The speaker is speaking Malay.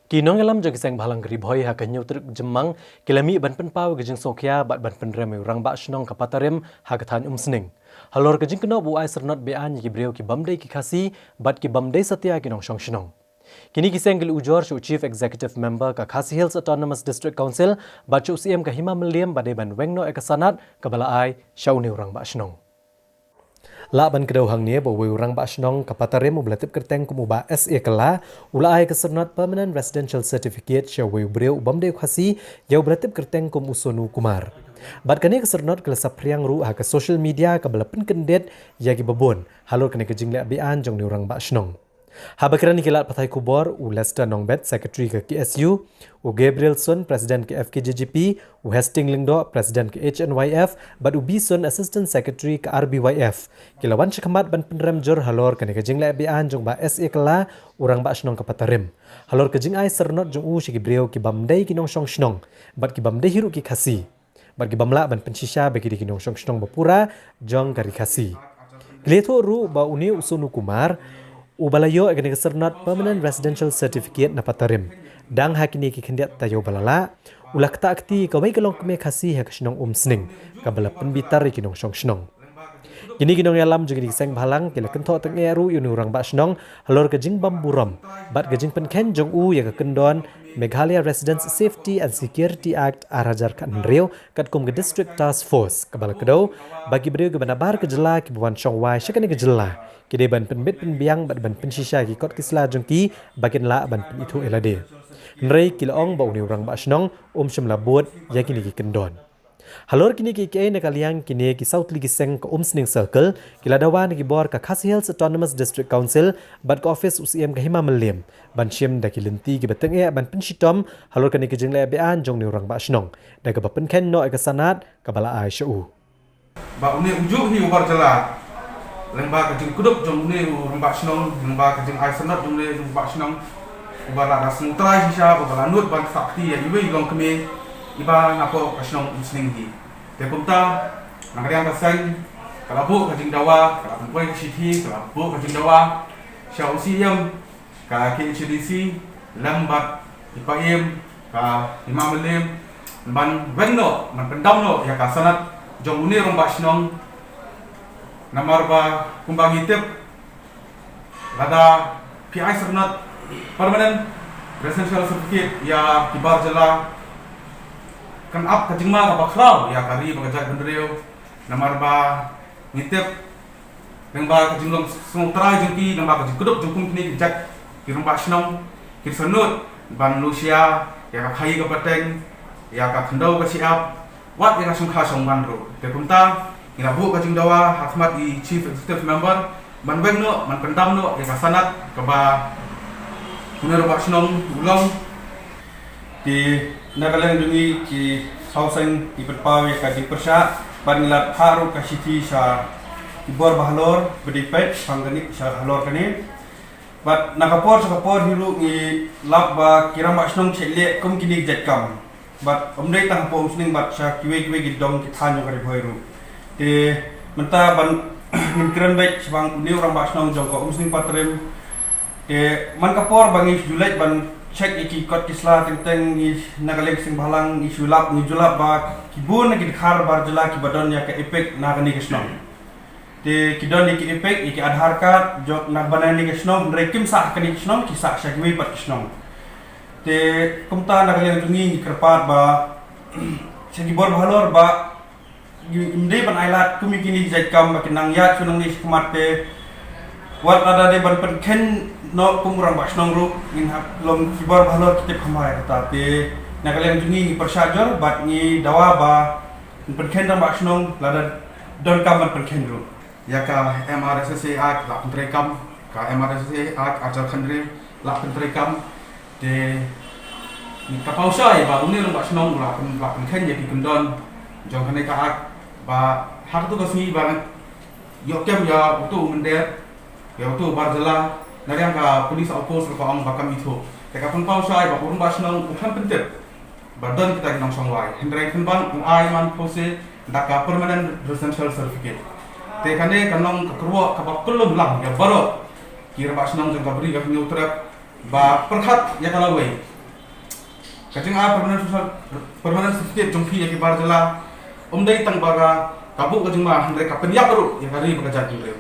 Kinong alam jagi sang balang griboy ha kanyo truk jemang kilami ban penpau gejeng sokya bat ban penrem urang ba shnong kapatarem ha kathan umsning. Halor gejeng keno bu ai sernot be an ki breu ki bamdei ki khasi bat ki bamdei satya kinong shong shnong. Kini kisengil ujor shu Chief Executive Member ka Khasi Hills Autonomous District Council bat shu CM ka Hima Meliam badai ban wengno ekasanat kabala ai shauni urang ba shnong. La ban kedau hang ni bawa orang ba shnong kapatare mo belatip kerteng kumu ba SE kala ula ai kesernat permanent residential certificate shawe breu bamde khasi yau belatip kerteng kum usonu kumar. Bat kani kesernat kala sapriang ru ha ke social media ka belapin kendet yagi babon halur kani ke jingle abian jong ni orang ba shnong. Habakiran kilat patai kubor u Lester Nongbet Secretary ke KSU u Gabriel Sun President ke FKJGP u Hesting Lingdo President ke HNYF bat u Bison Assistant Secretary ke RBYF kilawan syakamat ban penrem jor halor kani kejing le bian jong ba SE kala urang ba shnong kapatarim halor kejing ai sernot jong u shigi breu ki bamdei kinong shong shnong bat ki bamdei hiru ki khasi bat ki bamla ban pensisha bagi di kinong shong shnong bapura jong kari khasi Gleto ru ba uni usunu kumar Ubalayo akan kesernat permanent residential certificate na patarim. Dang hakini ki kendiat tayo balala, ulak ta akti kawai kelong keme kasih hak shnong umsning, kabala penbitar kinong shong shnong. Kini kinong yalam juga diseng balang kila kento teng eru yuni urang ba shnong halor kejing bamburam, bat kejing penken jong u ya kendon Meghalaya Residents Safety and Security Act arajar kan reu kat kum ke District Task Force kabala kedau bagi beriu ke banabar ke jela ki buan shong wai syakani ke jela kide ban penbit penbiang bat ban pensisha ki kot kisla jongki bagian la ban pen itu elade nrei kilong ba uni urang ba shnong shimla bot yakini ki kendon halor kini ki ke ne kaliang kini ki South Ligi Seng ke Umsning Circle kila dawan ki bor ka Khasi Hills Autonomous District Council bat ka office UCM ka Hima Meliam ban shim da ki lenti ki beteng e ban penshitom halor kini ki jingle bean jong ni urang ba shnong da ka pen ken no ka sanat ka bala ai shu ba uni ujuk hi ubar jala lengba ka jing kudup jong ni urang ba shnong lengba ka jing ai sanat jong ni urang ba shnong ubar la rasung trai shisha ubar nut ban sakti ya iwe long keme iba ngapo kasnong umsning hi te kumta nangriang kasang kalabu kajing dawa kalapoi sithi kalabu kajing dawa syau siam ka KHDC lambat ipaim ka Imam Melim ban wenno man pendam no ya kasanat jong uni rong basnong namar ba kumbang hitip lada PI sernat permanent residential certificate ya kibar jala kan up kajing ma ka bakraw ya kari bagajak bendreo namar ba ngitip nang ba kajing long sumutra jengki nang ba kajing kudup jengkum kini jak kirung ba shnong kir sanut ban lusia ya ka khai ka pateng ya ka khandau ka siap wat ya sung kha song ban ro te kumta ila bu kajing dawa hakmat i Chief Executive Member ban wengno man pendam no ya ka sanat ka ba kunero ba shnong ulong di nagalang dungi ki sauseng iperpawe ka di persya banilat haru ka siti sa ibor bahalor bedipet panggani sa halor kani bat nakapor sa kapor hiru ni lab ba kiram asnong chele kum kini jetkam bat omdai tang po usning bat sa kiwe gidong ki thanyo kari boiru te menta ban ngkren bet bang ni orang basnong jong ko usning patrem te man kapor bangi julai ban cek iki kot kisla teng ni nagalek sing balang ni sulap ni julap ba kibun ki khar bar jela ki badon ya ke epek nagani kisnong te kidon ki epek iki adhar card jok nagbanani kisnong rekim sah kani kisnong ki sah syagwi pat kisnong te kumta nagalek tungi ni kerpat ba segi bor balor ba imde ban ailat kumi kini jaikam ba kinang ya sunung ni kemate wat ada de ban pen no kumurang basnong ru in lom kibar balor kita phamai tapi nagaleng jungi persajor bat ni dawa ba pen dam basnong lada don kam ban pen ru ya ka MRSSA ak la pentrekam ka MRSSA ak ajar khandre la pentrekam de ni kapau sai ba uni rong basnong la pen ya pikundon jong kane ka ak ba hak tu kasni ba yokem ya utu mender ya utu barjala nariang ka polis outpost ka ang bakam itu te ka pun pau sai ba urung basnong ukhan pentet badan kita kinong songwai hendrai khanban ai man pose daka permanent residential certificate te kane kanong kakruwa ka bakulum lang ya baro kira basnong jong ka bri ka ni utrap ba perkhat ya kalau we kajing permanent certificate jongpi ya kibar jala dai tang baga kabu kajing ma hendre kapen ya baru ya kari baga jadi